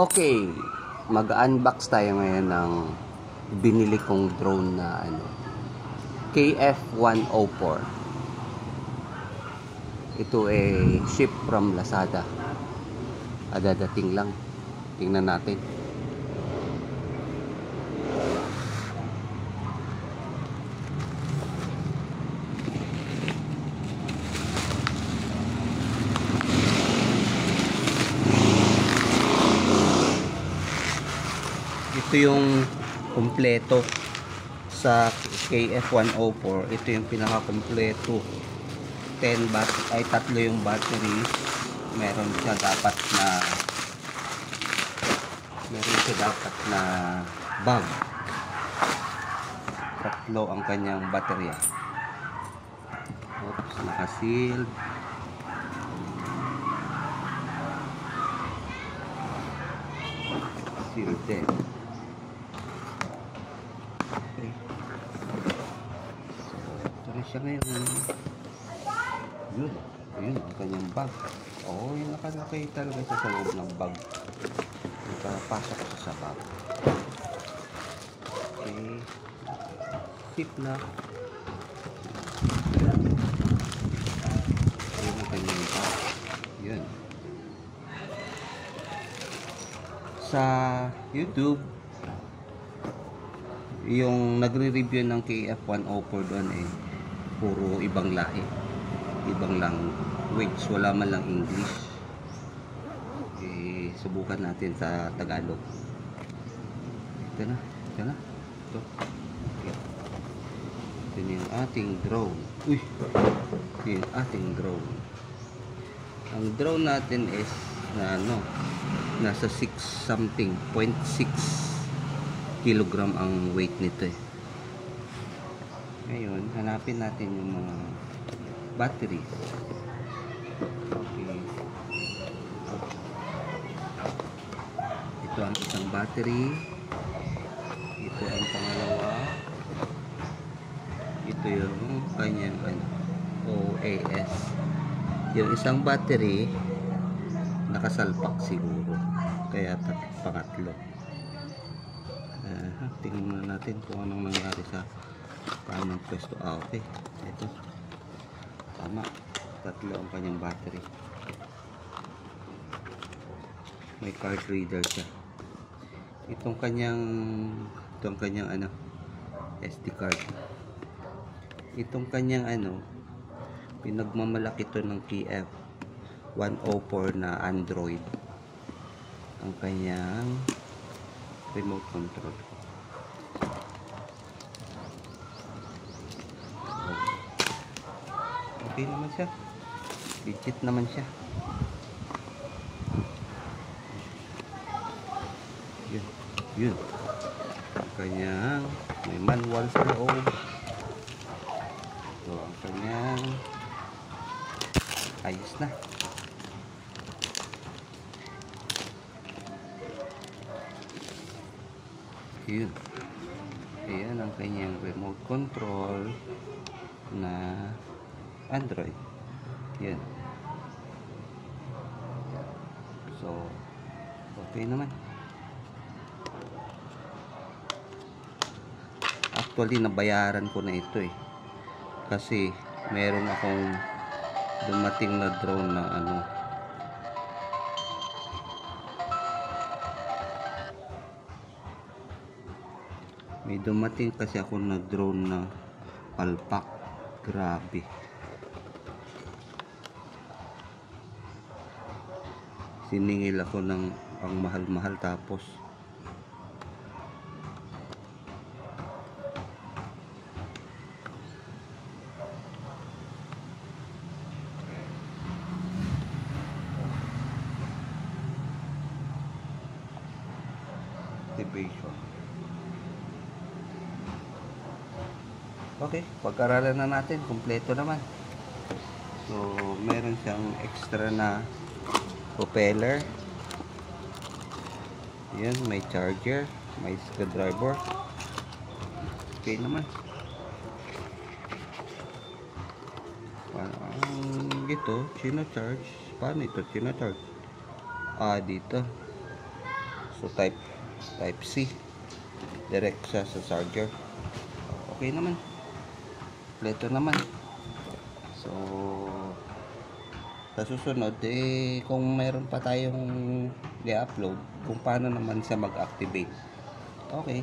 Okay, mag-unbox tayo ngayon ng binili kong drone na KF-104. Ito ay ship from Lazada. Adadating lang. Tingnan natin. Ito yung kumpleto sa KF-104. Ito yung pinaka-kumpleto. 3 yung battery. Meron siya dapat na bag. 3 ang kanyang baterya. Oops, naka-sealed. Sealed din. Okay. So, ito na siya ngayon. Yun. Ayun ang kanyang bag. Oo, yung nakalagay talaga sa loob ng bag. Nakapasok ko sa bag. Okay. Tip na. Ayun ang kanyang bag. Yun. Sa YouTube, yung nagre-review ng KF-104 doon puro ibang lahi, ibang language, wala man lang English. Subukan natin sa Tagalog. Ito na. Ito yung ating drone. Ito yung ating drone. Ang drone natin is nasa 0.6 kilogram ang weight nito Ngayon, hanapin natin yung mga batteries. Okay. Ito ang isang battery. Ito ang pangalawa. Ito yung kanyang OAS. Yung isang battery nakasalpak siguro. Kaya pangatlo. Tingnan muna natin kung anong nangyari sa tamang pwesto. Okay. Ito. Tama. 3 ang kanyang battery. May card reader siya. Itong kanyang SD card. Itong kanyang pinagmamalaki to ng KF-104 na Android. Ang kanyang remote control. Okay naman siya. Legit naman siya. Yun. Ang kanyang may manual sa loob. Ito ang kanyang ayos na. Yun. Ayan ang kanyang remote control na Android. Yan. So, okay naman. Actually, nabayaran ko na ito kasi meron akong dumating na drone na may dumating kasi ako na drone na palpak. Grabe. Siningil ako ng ang mahal-mahal tapos activation. Okay, pag-aralan na natin, kumpleto naman. So, meron siyang extra na propeller. Yan, may charger, may screwdriver. Okay naman. Ito, chino-charge. Paano ito chino-charge? Dito. So type C. Direct siya sa charger. Okay naman. Kompleto naman. So sa susunod, kung mayroon pa tayong i-upload, kung paano naman siya mag-activate. Okay.